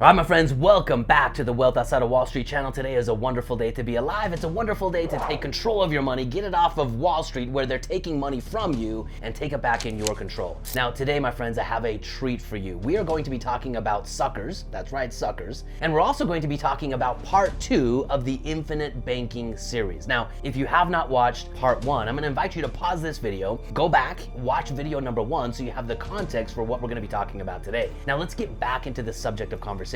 All right, my friends, welcome back to the Wealth Outside of Wall Street channel. Today is a wonderful day to be alive. It's a wonderful day to take control of your money, get it off of Wall Street where they're taking money from you and take it back in your control. Now, today, my friends, I have a treat for you. We are going to be talking about suckers. That's right, suckers. And we're also going to be talking about part 2 of the Infinite Banking series. Now, if you have not watched part 1, I'm going to invite you to pause this video, go back, watch video number 1 so you have the context for what we're going to be talking about today. Now, let's get back into the subject of conversation.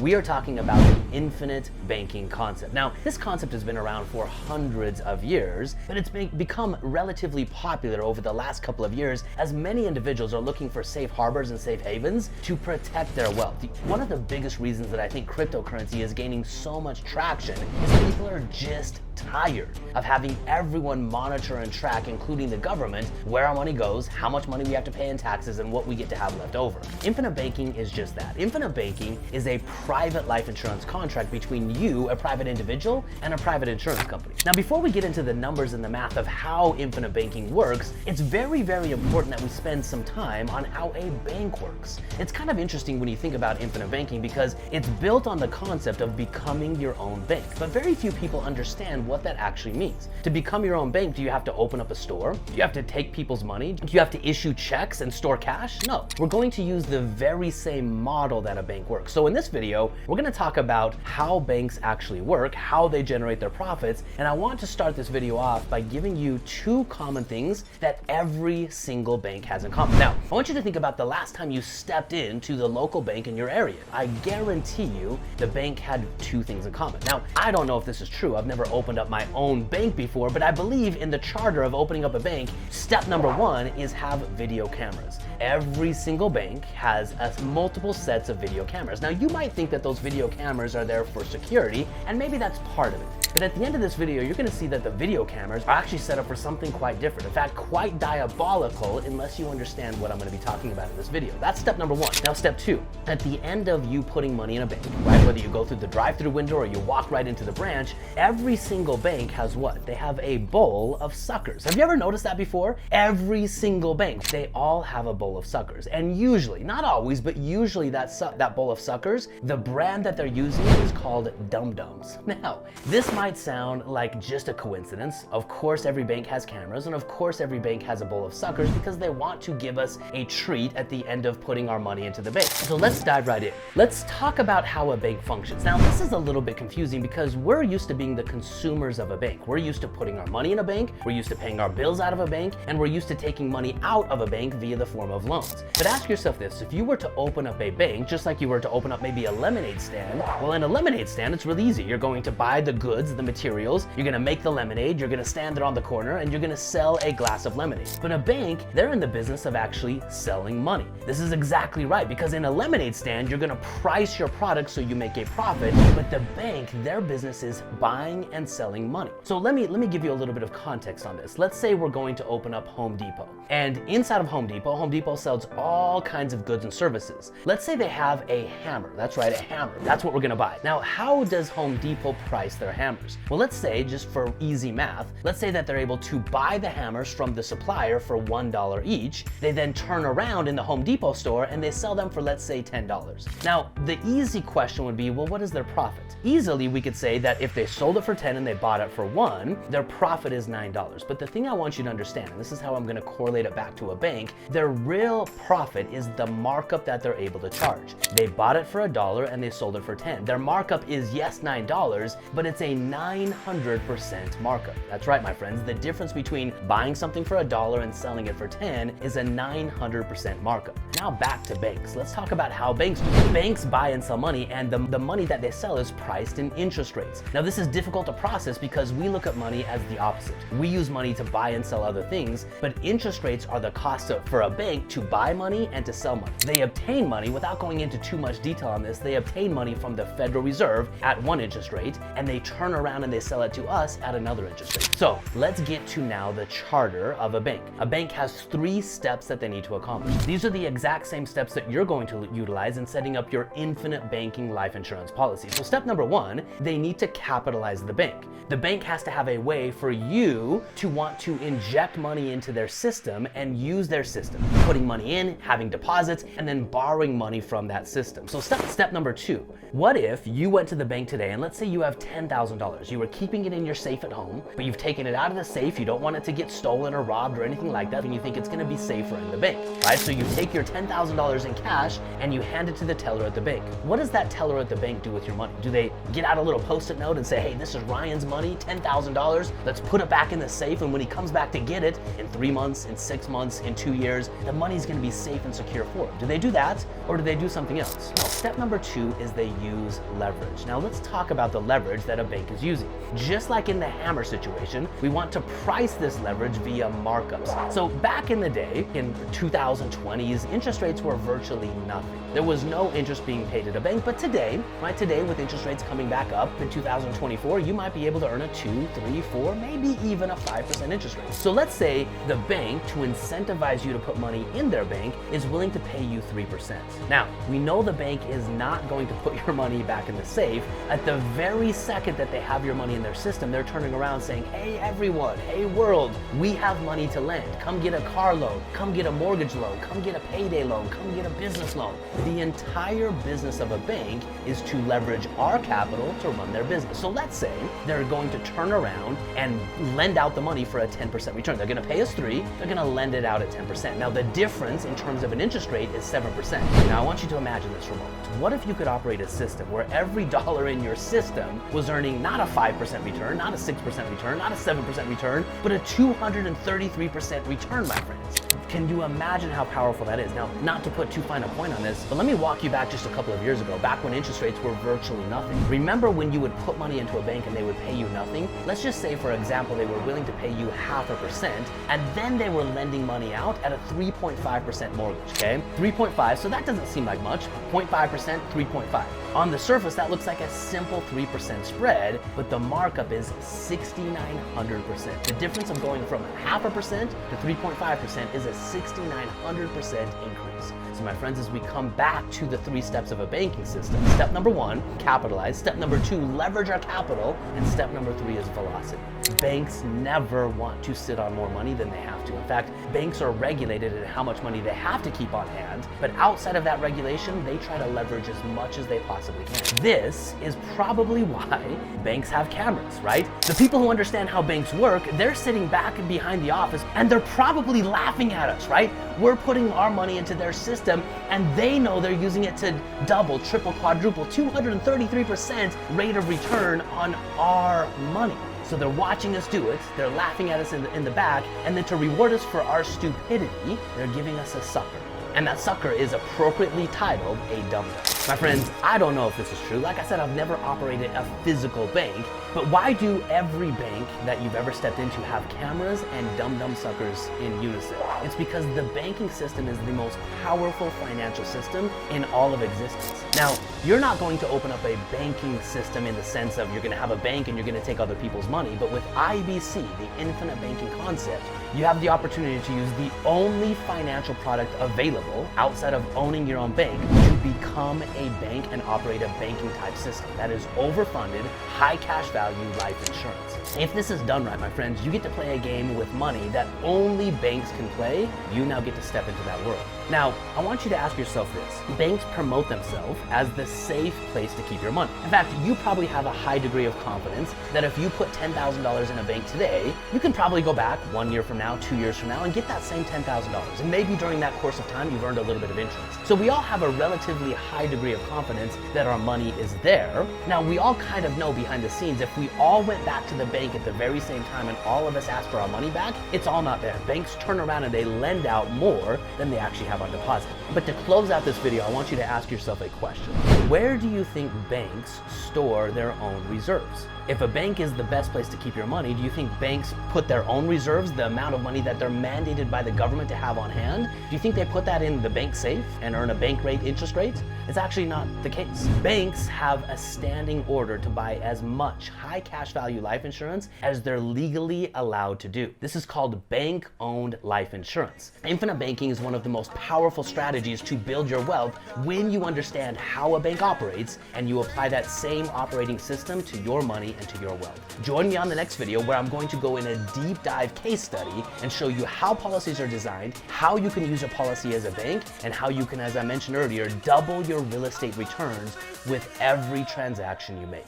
We are talking about the infinite banking concept. Now, this concept has been around for hundreds of years, but it's become relatively popular over the last couple of years as many individuals are looking for safe harbors and safe havens to protect their wealth. One of the biggest reasons that I think cryptocurrency is gaining so much traction is people are just tired of having everyone monitor and track, including the government, where our money goes, how much money we have to pay in taxes, and what we get to have left over. Infinite banking is just that. Infinite banking is a private life insurance contract between you, a private individual, and a private insurance company. Now, before we get into the numbers and the math of how infinite banking works, it's very, very important that we spend some time on how a bank works. It's kind of interesting when you think about infinite banking because it's built on the concept of becoming your own bank, but very few people understand what that actually means. To become your own bank, do you have to open up a store? Do you have to take people's money? Do you have to issue checks and store cash? No. We're going to use the very same model that a bank works. So in this video, we're going to talk about how banks actually work, how they generate their profits, and I want to start this video off by giving you 2 common things that every single bank has in common. Now, I want you to think about the last time you stepped into the local bank in your area. I guarantee you the bank had 2 things in common. Now, I don't know if this is true. I've never opened up my own bank before, but I believe in the charter of opening up a bank, step number 1 is have video cameras. Every single bank has multiple sets of video cameras. Now, you might think that those video cameras are there for security, and maybe that's part of it. But at the end of this video, you're going to see that the video cameras are actually set up for something quite different. In fact, quite diabolical unless you understand what I'm going to be talking about in this video. That's step number 1. Now, step 2. At the end of you putting money in a bank, right, whether you go through the drive-through window or you walk right into the branch, every single bank has what? They have a bowl of suckers. Have you ever noticed that before? Every single bank, they all have a bowl of suckers. And usually, not always, but usually that bowl of suckers, the brand that they're using is called Dum Dums. Now, this might sound like just a coincidence. Of course, every bank has cameras, and of course, every bank has a bowl of suckers because they want to give us a treat at the end of putting our money into the bank. So let's dive right in. Let's talk about how a bank functions. Now, this is a little bit confusing because we're used to being the consumers of a bank. We're used to putting our money in a bank, we're used to paying our bills out of a bank, and we're used to taking money out of a bank via the form of loans. But ask yourself this, if you were to open up a bank, just like you were to open up maybe a lemonade stand, well, in a lemonade stand, it's really easy. You're going to buy the goods, the materials, you're going to make the lemonade, you're going to stand there on the corner, and you're going to sell a glass of lemonade. But a bank, they're in the business of actually selling money. This is exactly right, because in a lemonade stand, you're going to price your product so you make a profit, but the bank, their business is buying and selling money. So let me give you a little bit of context on this. Let's say we're going to open up Home Depot, and inside of Home Depot sells all kinds of goods and services. Let's say they have a hammer. That's right, a hammer. That's what we're going to buy. Now, how does Home Depot price their hammers? Well, let's say, just for easy math, let's say that they're able to buy the hammers from the supplier for $1 each. They then turn around in the Home Depot store and they sell them for, let's say, $10. Now, the easy question would be, well, what is their profit? Easily, we could say that if they sold it for 10 and they bought it for 1, their profit is $9. But the thing I want you to understand, and this is how I'm going to correlate it back to a bank, their real profit is the markup that they're able to charge. They bought it for $1 and they sold it for 10. Their markup is, yes, $9, but it's a 900% markup. That's right, my friends. The difference between buying something for $1 and selling it for 10 is a 900% markup. Now back to banks. Let's talk about how banks do. Banks buy and sell money, and the money that they sell is priced in interest rates. Now, this is difficult to process because we look at money as the opposite. We use money to buy and sell other things, but interest rates are the cost for a bank to buy money and to sell money. They obtain money, without going into too much detail on this, they obtain money from the Federal Reserve at one interest rate, and they turn around and they sell it to us at another interest rate. So let's get to now the charter of a bank. A bank has 3 steps that they need to accomplish. These are the exact same steps that you're going to utilize in setting up your infinite banking life insurance policy. So step number 1, they need to capitalize the bank. The bank has to have a way for you to want to inject money into their system and use their system, putting money in, having deposits, and then borrowing money from that system. So step number 2, what if you went to the bank today and let's say you have $10,000. You were keeping it in your safe at home, but you've taken it out of the safe. You don't want it to get stolen or robbed or anything like that, and you think it's gonna be safer in the bank, right? So you take your $10,000 in cash and you hand it to the teller at the bank. What does that teller at the bank do with your money? Do they get out a little post-it note and say, hey, this is Ryan's money, $10,000, let's put it back in the safe, and when he comes back to get it in 3 months, in 6 months, in 2 years, the money's gonna be safe and secure for him? Do they do that, or do they do something else? Now, step number 2 is they use leverage. Now let's talk about the leverage that a bank is using. Just like in the hammer situation, we want to price this leverage via markups. So back in the day, in 2020s, interest rates were virtually nothing. There was no interest being paid at a bank, but today, right, today with interest rates coming back up in 2024, you might be able to earn a 2, 3, 4, maybe even a 5% interest rate. So let's say the bank, to incentivize you to put money in their bank, is willing to pay you 3%. Now, we know the bank is not going to put your money back in the safe. At the very second that they have your money in their system, they're turning around saying, hey everyone, hey world, we have money to lend. Come get a car loan, come get a mortgage loan, come get a payday loan, come get a business loan. The entire business of a bank is to leverage our capital to run their business. So let's say they're going to turn around and lend out the money for a 10% return. They're gonna pay us 3, they're gonna lend it out at 10%. Now the difference in terms of an interest rate is 7%. Now I want you to imagine this for a moment. What if you could operate a system where every dollar in your system was earning not a 5% return, not a 6% return, not a 7% return, but a 233% return, my friends? Can you imagine how powerful that is? Now, not to put too fine a point on this, but let me walk you back just a couple of years ago, back when interest rates were virtually nothing. Remember when you would put money into a bank and they would pay you nothing? Let's just say, for example, they were willing to pay you 0.5%, and then they were lending money out at a 3.5% mortgage, okay? 3.5, so that doesn't seem like much. 0.5%, 3.5. On the surface, that looks like a simple 3% spread, but the markup is 6,900%. The difference of going from 0.5% to 3.5% is a 6,900% increase. So my friends, as we come back to the 3 steps of a banking system, step number 1, capitalize. Step number 2, leverage our capital. And step number 3 is velocity. Banks never want to sit on more money than they have to. In fact, banks are regulated in how much money they have to keep on hand, but outside of that regulation, they try to leverage as much as they possibly can. This is probably why banks have cameras, right? The people who understand how banks work, they're sitting back behind the office and they're probably laughing at us, right? We're putting our money into their system and they know they're using it to double, triple, quadruple, 233% rate of return on our money. So they're watching us do it, they're laughing at us in the back, and then to reward us for our stupidity, they're giving us a sucker. And that sucker is appropriately titled a dum-dum. My friends, I don't know if this is true. Like I said, I've never operated a physical bank, but why do every bank that you've ever stepped into have cameras and dum-dum suckers in unison? It's because the banking system is the most powerful financial system in all of existence. Now, you're not going to open up a banking system in the sense of you're gonna have a bank and you're gonna take other people's money, but with IBC, the infinite banking concept, you have the opportunity to use the only financial product available outside of owning your own bank to become a bank and operate a banking type system that is overfunded, high cash value life insurance. If this is done right, my friends, you get to play a game with money that only banks can play. You now get to step into that world. Now, I want you to ask yourself this. Banks promote themselves as the safe place to keep your money. In fact, you probably have a high degree of confidence that if you put $10,000 in a bank today, you can probably go back 1 year from now, 2 years from now, and get that same $10,000. And maybe during that course of time, you've earned a little bit of interest. So we all have a relatively high degree of confidence that our money is there. Now, we all kind of know behind the scenes, if we all went back to the bank at the very same time and all of us asked for our money back, it's all not there. Banks turn around and they lend out more than they actually have have on deposit. But to close out this video, I want you to ask yourself a question. Where do you think banks store their own reserves? If a bank is the best place to keep your money, do you think banks put their own reserves, the amount of money that they're mandated by the government to have on hand? Do you think they put that in the bank safe and earn a bank rate interest rate? It's actually not the case. Banks have a standing order to buy as much high cash value life insurance as they're legally allowed to do. This is called bank-owned life insurance. Infinite banking is one of the most powerful strategies to build your wealth when you understand how a bank operates and you apply that same operating system to your money and to your wealth. Join me on the next video where I'm going to go in a deep dive case study and show you how policies are designed, how you can use a policy as a bank, and how you can, as I mentioned earlier, double your real estate returns with every transaction you make.